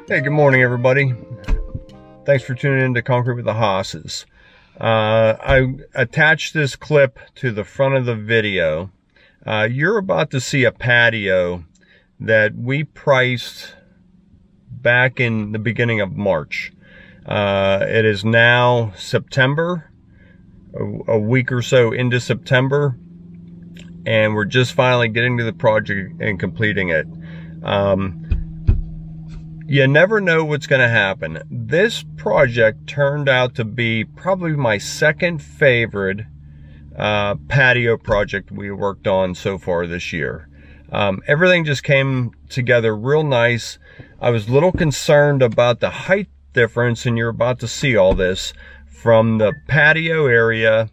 Hey, good morning, everybody. Thanks for tuning in to Concrete with the Hosses. I attached this clip to the front of the video. You're about to see a patio that we priced back in the beginning of March. It is now September, a week or so into September, and we're just finally getting to the project and completing it. You never know what's going to happen. This project turned out to be probably my second favorite patio project we worked on so far this year. Everything just came together real nice. I was a little concerned about the height difference, and you're about to see all this, from the patio area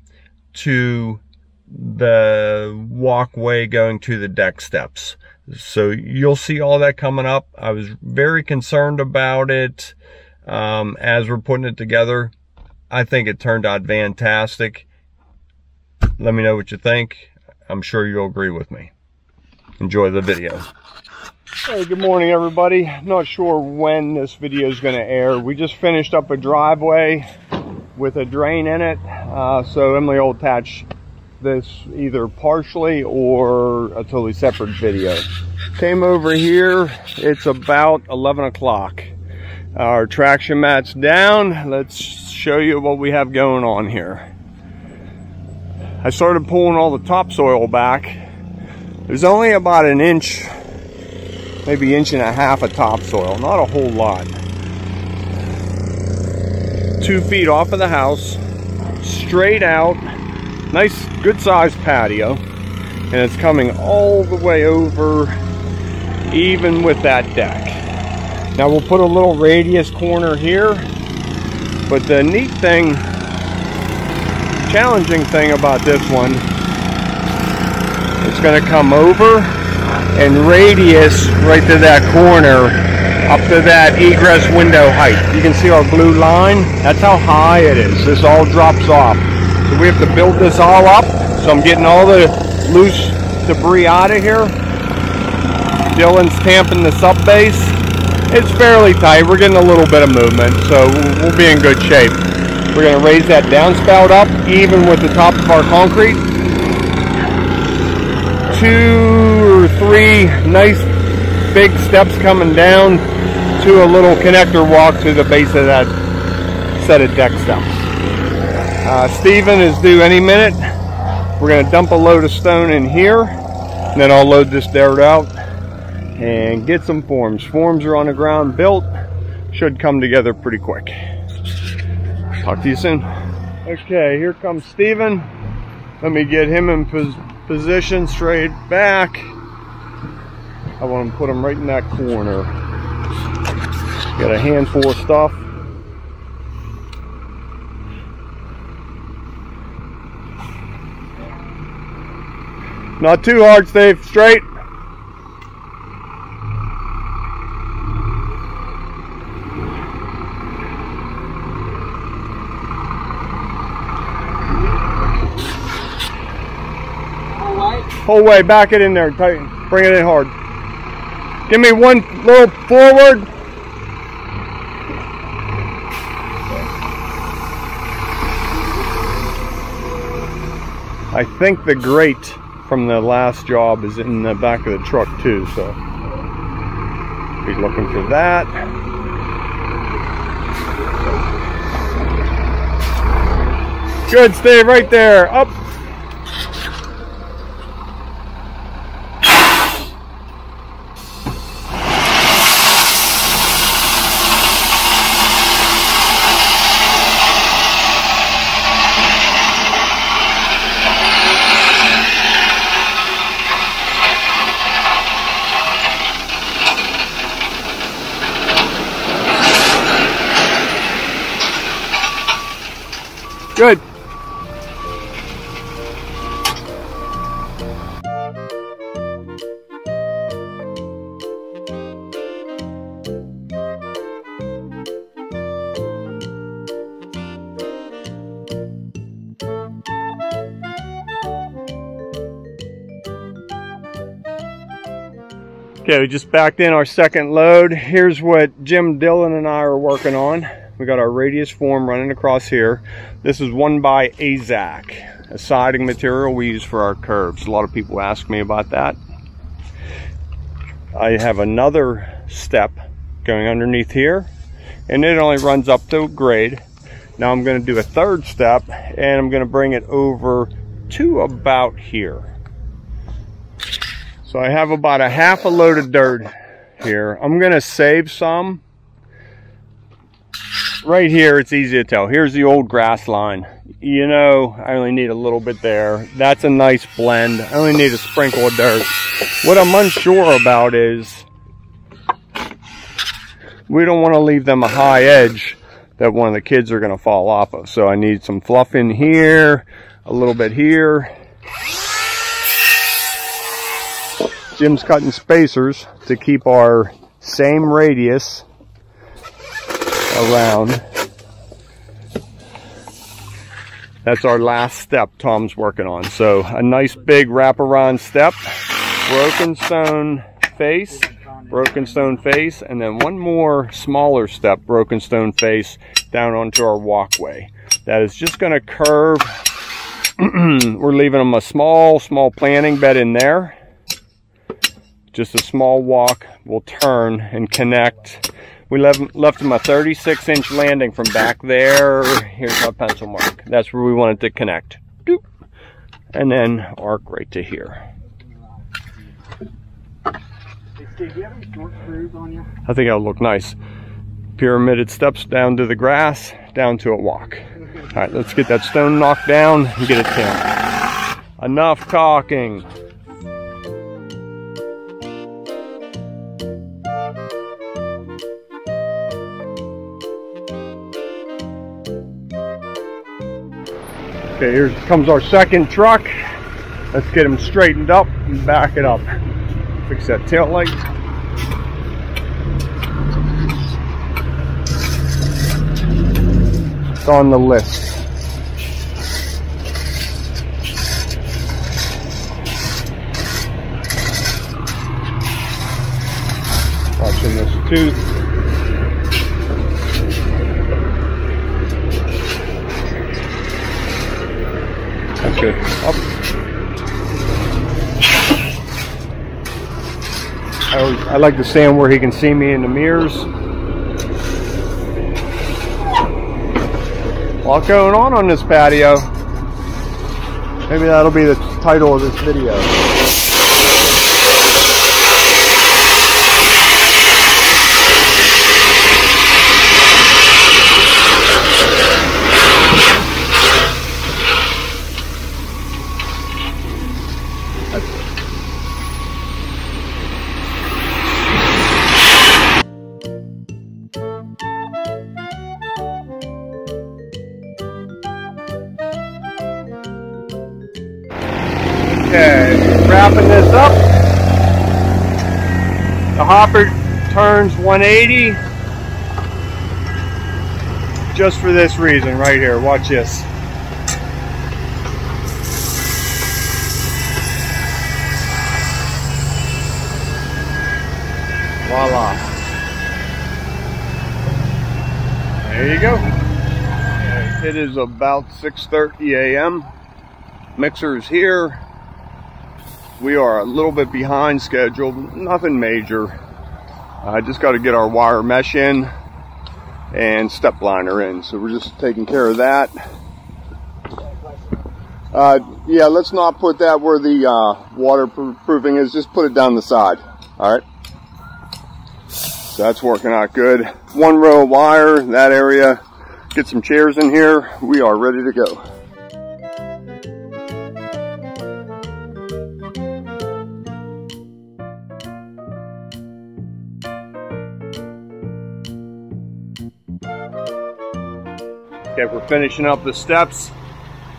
to the walkway going to the deck steps. So you'll see all that coming up. I was very concerned about it as we're putting it together. I think it turned out fantastic. Let me know what you think. I'm sure you'll agree with me. Enjoy the video. Hey, good morning, everybody. Not sure when this video is going to air. We just finished up a driveway with a drain in it. So Emily will attach this either partially or a totally separate video. Came over here, it's about 11 o'clock. Our traction mat's down. Let's show you what we have going on here. I started pulling all the topsoil back. There's only about an inch, maybe inch and a half of topsoil, not a whole lot. 2 feet off of the house, straight out. Nice, good sized patio, and it's coming all the way over, even with that deck. Now we'll put a little radius corner here, but the neat thing, challenging thing about this one, it's going to come over and radius right to that corner, up to that egress window height. You can see our blue line, that's how high it is. This all drops off. So we have to build this all up. So I'm getting all the loose debris out of here. Dylan's tamping the sub base. It's fairly tight. We're getting a little bit of movement, so we'll be in good shape. We're going to raise that downspout up, even with the top of our concrete. 2 or 3 nice big steps coming down to a little connector walk to the base of that set of deck steps. Steven is due any minute. We're going to dump a load of stone in here, and then I'll load this dirt out and get some forms. Forms are on the ground, built. Should come together pretty quick. Talk to you soon. Okay, here comes Steven. Let me get him in position straight back. I want to put him right in that corner. Got a handful of stuff. Not too hard, Steve. Straight. Whole way. Back it in there. Tighten. Bring it in hard. Give me one little forward. I think the grate from the last job is in the back of the truck too, so be looking for that. Good, stay right there. Up. Good. Okay, we just backed in our second load. Here's what Jim, Dylan, and I are working on. We got our radius form running across here. This is 1x AZAC, a siding material we use for our curbs. A lot of people ask me about that. I have another step going underneath here, and it only runs up to grade. Now I'm going to do a third step, and I'm going to bring it over to about here. So I have about a half a load of dirt here. I'm going to save some. Right here, it's easy to tell. Here's the old grass line. You know, I only need a little bit there. That's a nice blend. I only need a sprinkle of dirt. What I'm unsure about is we don't want to leave them a high edge that one of the kids are going to fall off of. So I need some fluff in here, a little bit here. Jim's cutting spacers to keep our same radius around. That's our last step Tom's working on. So a nice big wraparound step, broken stone face, and then one more smaller step, broken stone face, down onto our walkway. That is just going to curve. We're leaving them a small planting bed in there. Just a small walk will turn and connect. We left them a 36-inch landing from back there. Here's our pencil mark. That's where we wanted to connect. Doop. And then arc right to here. Hey Steve, do you have any short screws on you? I think that'll look nice. Pyramided steps down to the grass, down to a walk. All right, let's get that stone knocked down and get it down. Enough talking. Okay, here comes our second truck. Let's get him straightened up and back it up. Fix that tail light. It's on the list. Watching this tooth. That's good. Up. I like to stand where he can see me in the mirrors. A lot going on this patio. Maybe that'll be the title of this video. Okay, wrapping this up. The hopper turns 180 just for this reason right here. Watch this. Voila. There you go. It is about 6:30 a.m. Mixer is here. We are a little bit behind schedule, nothing major. I just got to get our wire mesh in and step liner in. So we're just taking care of that. Yeah, let's not put that where the waterproofing is. Just put it down the side. All right. So that's working out good. One row of wire, that area. Get some chairs in here. We are ready to go. Okay, we're finishing up the steps.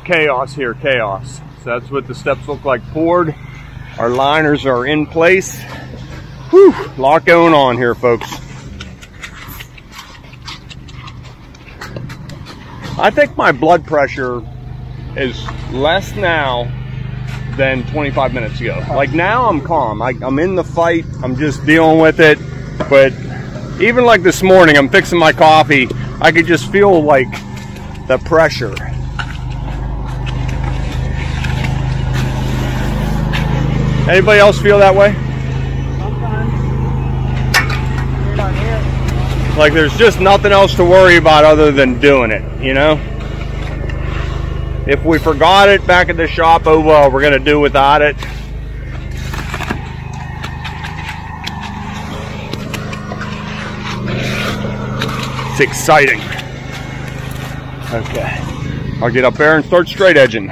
Chaos here, chaos. So that's what the steps look like poured. Our liners are in place. Whew, a lot going on here, folks. I think my blood pressure is less now than 25 minutes ago. Like now I'm calm. I'm in the fight. I'm just dealing with it. But even like this morning, I'm fixing my coffee. I could just feel like the pressure. Anybody else feel that way? Sometimes. You're not here. Like there's just nothing else to worry about other than doing it, you know? If we forgot it back at the shop, oh well, we're gonna do without it. It's exciting. Okay, I'll get up there and start straight edging.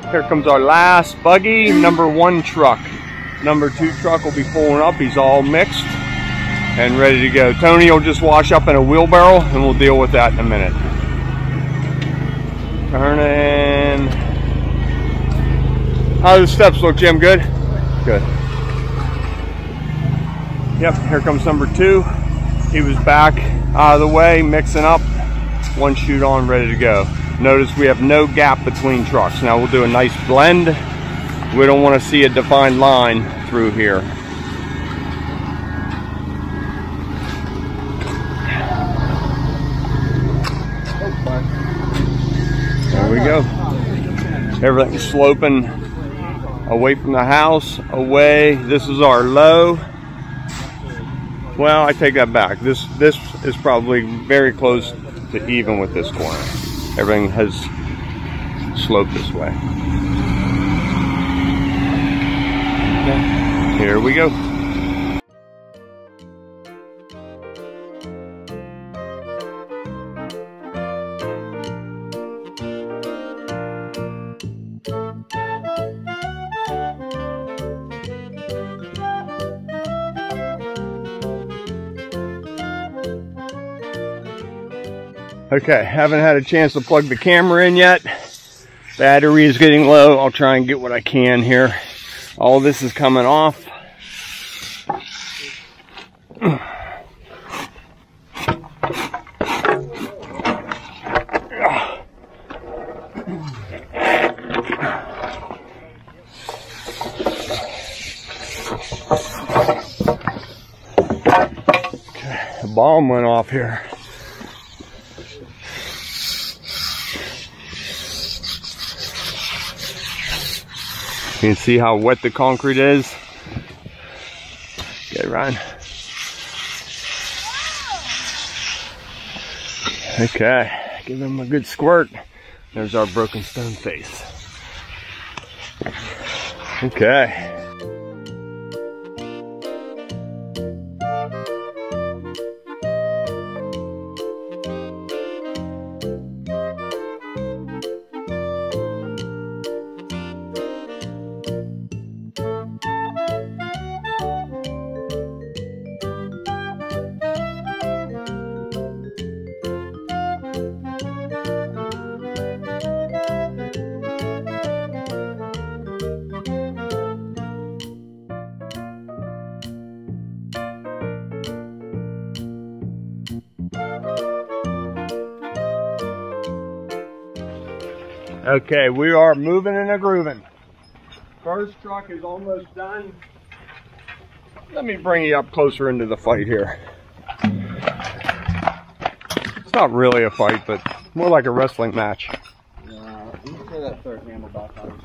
Here comes our last buggy, number 1 truck. Number 2 truck will be pulling up. He's all mixed and ready to go. Tony will just wash up in a wheelbarrow and we'll deal with that in a minute. Turning. How do the steps look, Jim? Good? Good. Yep, here comes number 2. He was back out of the way, mixing up. 1 chute on, ready to go. Notice we have no gap between trucks. Now we'll do a nice blend. We don't want to see a defined line through here. There we go. Everything's sloping away from the house, away. This is our low. Well, I take that back. This is probably very close to even with this corner. Everything has sloped this way. Okay. Here we go. Okay, haven't had a chance to plug the camera in yet. Battery is getting low. I'll try and get what I can here. All this is coming off. Okay, the bomb went off here. You can see how wet the concrete is. Get it, Ryan. Okay, give him a good squirt. There's our broken stone face. Okay. Okay, we are moving and a grooving. First truck is almost done. Let me bring you up closer into the fight here. It's not really a fight, but more like a wrestling match. Yeah, you can throw that third handle back on.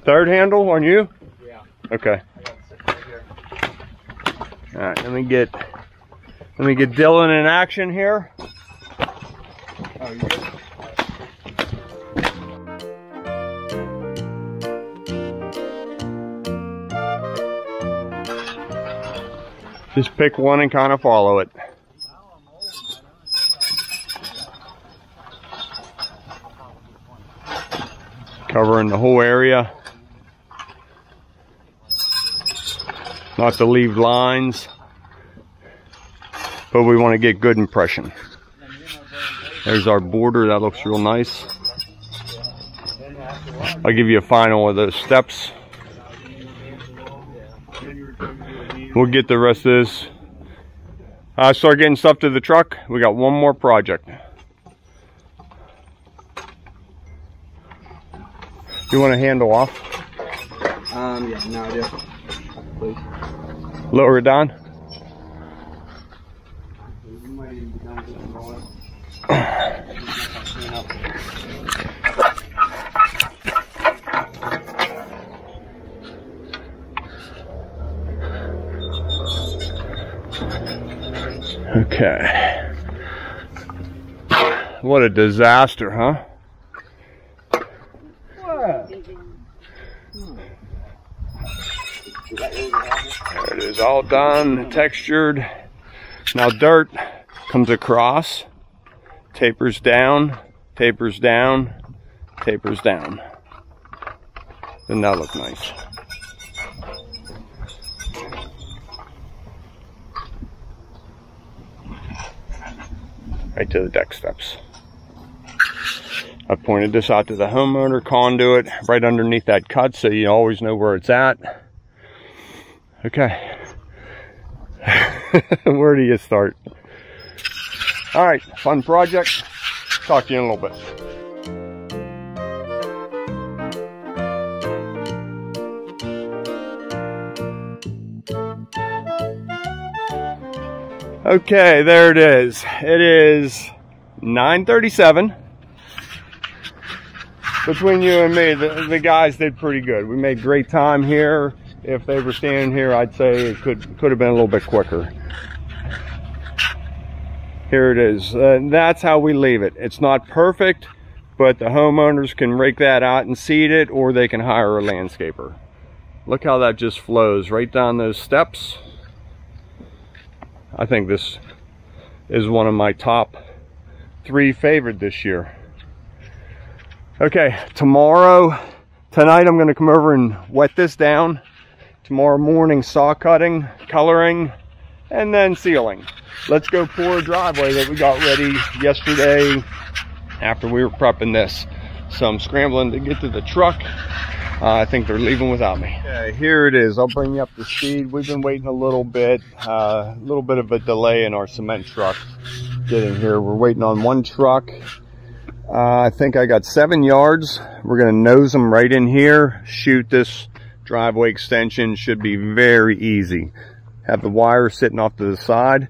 Third handle on you? Yeah. Okay. I got 6 right here. All right, let me get Dylan in action here. Oh, you good? Just pick one and kind of follow it. Covering the whole area. Not to leave lines, but we want to get good impression. There's our border, that looks real nice. I'll give you a final of those steps. We'll get the rest of this Start getting stuff to the truck. We got one more project. You want to handle off? Yeah, no idea. Please. Lower it down. You might even be done with it tomorrow. Okay. What a disaster, huh? What? There it is, all done, textured. Now dirt comes across, tapers down, tapers down, tapers down. Doesn't that look nice? Right to the deck steps. I pointed this out to the homeowner, conduit right underneath that cut so you always know where it's at. Okay. Where do you start? All right, fun project. Talk to you in a little bit. Okay, there it is. It is 9:37. Between you and me, the guys did pretty good. We made great time here. If they were standing here, I'd say it could have been a little bit quicker. Here it is. That's how we leave it. It's not perfect, but the homeowners can rake that out and seed it, or they can hire a landscaper. Look how that just flows right down those steps. I think this is one of my top 3 favorite this year. Okay, tonight I'm gonna come over and wet this down. Tomorrow morning, saw cutting, coloring, and then sealing. Let's go pour a driveway that we got ready yesterday after we were prepping this. So I'm scrambling to get to the truck. I think they're leaving without me. Okay, here it is. I'll bring you up to speed. We've been waiting a little bit of a delay in our cement truck getting here. We're waiting on one truck. I think I got 7 yards. We're gonna nose them right in here, shoot this driveway extension. Should be very easy. Have the wire sitting off to the side.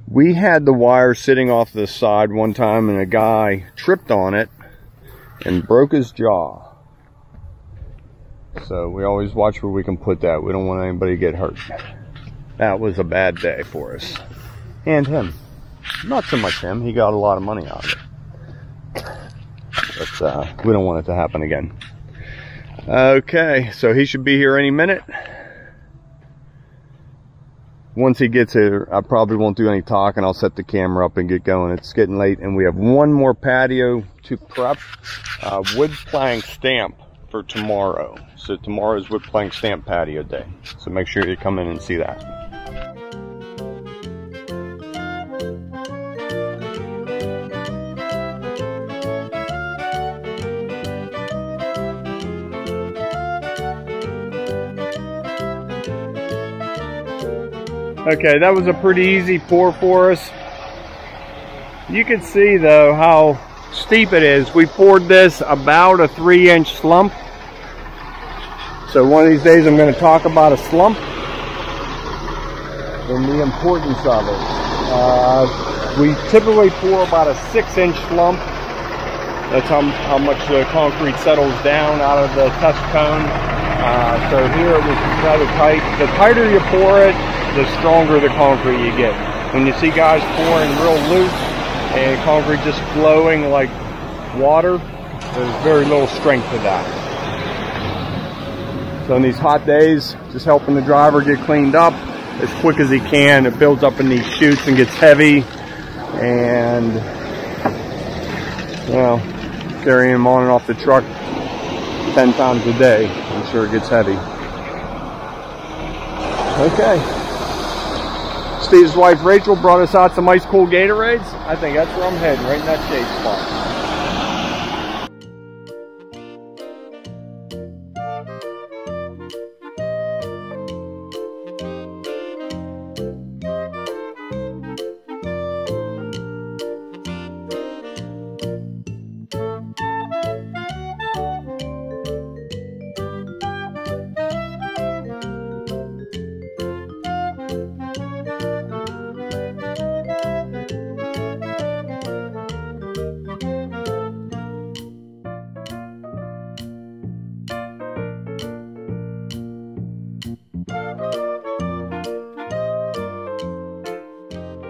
We had the wire sitting off the side one time and a guy tripped on it and broke his jaw. So we always watch where we can put that. We don't want anybody to get hurt. That was a bad day for us. And him. Not so much him. He got a lot of money out of it. But we don't want it to happen again. Okay, so he should be here any minute. Once he gets here, I probably won't do any talking. I'll set the camera up and get going. It's getting late, and we have one more patio to prep. Wood plank stamp for tomorrow. So tomorrow is wood plank stamp patio day. So make sure you come in and see that. Okay, that was a pretty easy pour for us. You can see though how steep it is. We poured this about a 3-inch slump. So one of these days I'm going to talk about a slump and the importance of it. We typically pour about a 6-inch slump. That's how much the concrete settles down out of the test cone. So here it was rather tight. The tighter you pour it, the stronger the concrete you get. When you see guys pouring real loose and concrete just flowing like water, there's very little strength to that. So in these hot days, just helping the driver get cleaned up as quick as he can. It builds up in these chutes and gets heavy, and you know, carrying him on and off the truck 10 times a day, I'm sure it gets heavy. Okay. Steve's wife Rachel brought us out some ice cold Gatorades. I think that's where I'm heading, right in that shade spot.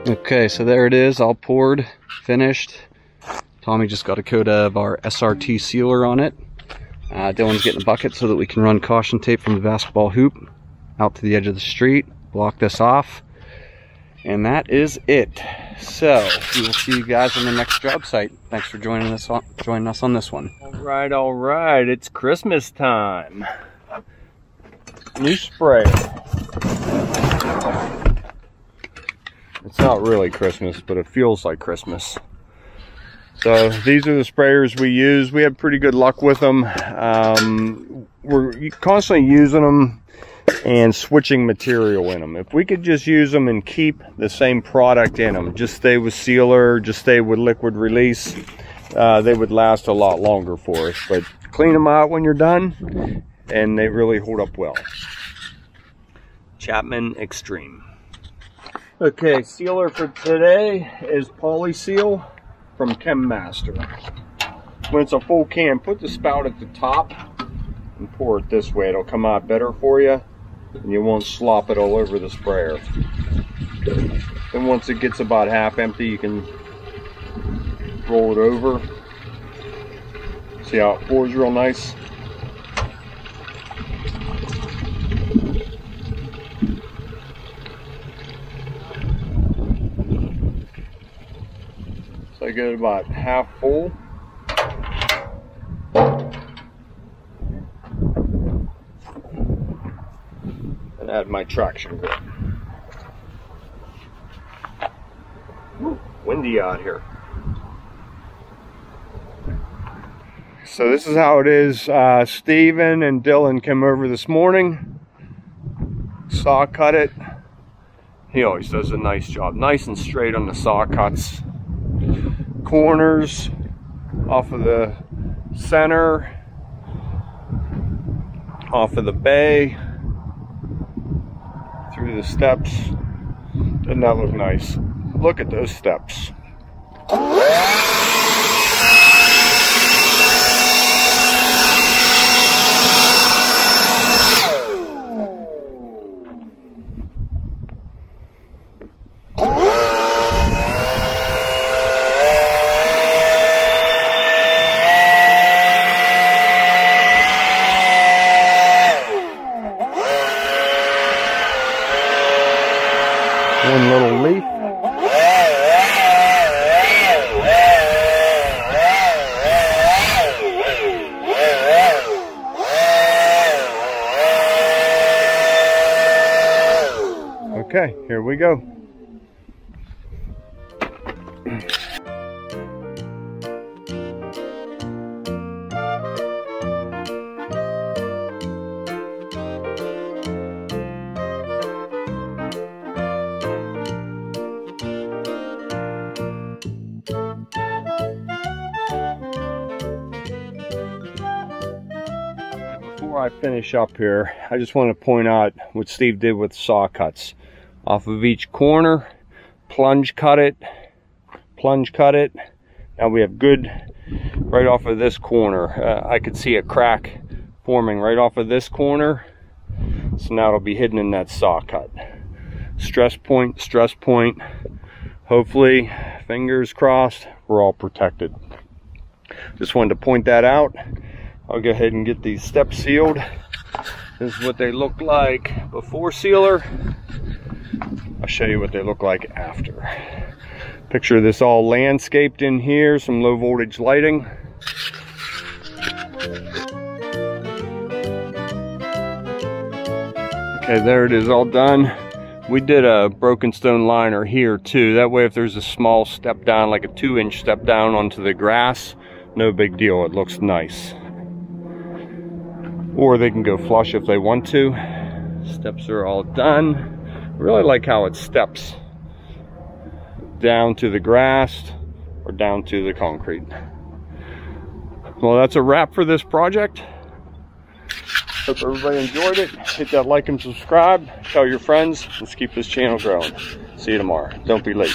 Okay, so there it is, all poured, finished. Tommy just got a coat of our SRT sealer on it. Dylan's getting a bucket so that we can run caution tape from the basketball hoop out to the edge of the street, block this off, and that is it. So we will see you guys on the next job site. Thanks for joining us on this one. All right, it's Christmas time. New sprayer. It's not really Christmas, but it feels like Christmas. So these are the sprayers we use. We have pretty good luck with them. We're constantly using them and switching material in them. If we could just use them and keep the same product in them, just stay with sealer, just stay with liquid release, they would last a lot longer for us. But clean them out when you're done, and they really hold up well. Chapman Extreme. Okay, sealer for today is Polyseal from ChemMaster. When it's a full can, put the spout at the top and pour it this way. It'll come out better for you, and you won't slop it all over the sprayer. Then once it gets about half empty, you can roll it over. See how it pours real nice? So I get it about half full. And add my traction grip. Windy out here. So this is how it is. Steven and Dylan came over this morning, saw cut it. He always does a nice job, nice and straight on the saw cuts. Corners off of the center, off of the bay, through the steps. Doesn't that look nice? Look at those steps. One little leaf. Okay, here we go. Before I finish up here, I just want to point out what Steve did with saw cuts. Off of each corner, plunge cut it. Now we have good right off of this corner. I could see a crack forming right off of this corner, so now it'll be hidden in that saw cut. Stress point. Hopefully, fingers crossed, we're all protected. Just wanted to point that out. I'll go ahead and get these steps sealed. This is what they look like before sealer. I'll show you what they look like after. Picture this all landscaped in here, some low voltage lighting. Okay, there it is, all done. We did a broken stone liner here too. That way if there's a small step down, like a 2-inch step down onto the grass, no big deal, it looks nice. Or they can go flush if they want to. Steps are all done. I really like how it steps down to the grass or down to the concrete. Well, that's a wrap for this project. Hope everybody enjoyed it. Hit that like and subscribe. Tell your friends. Let's keep this channel growing. See you tomorrow. Don't be late.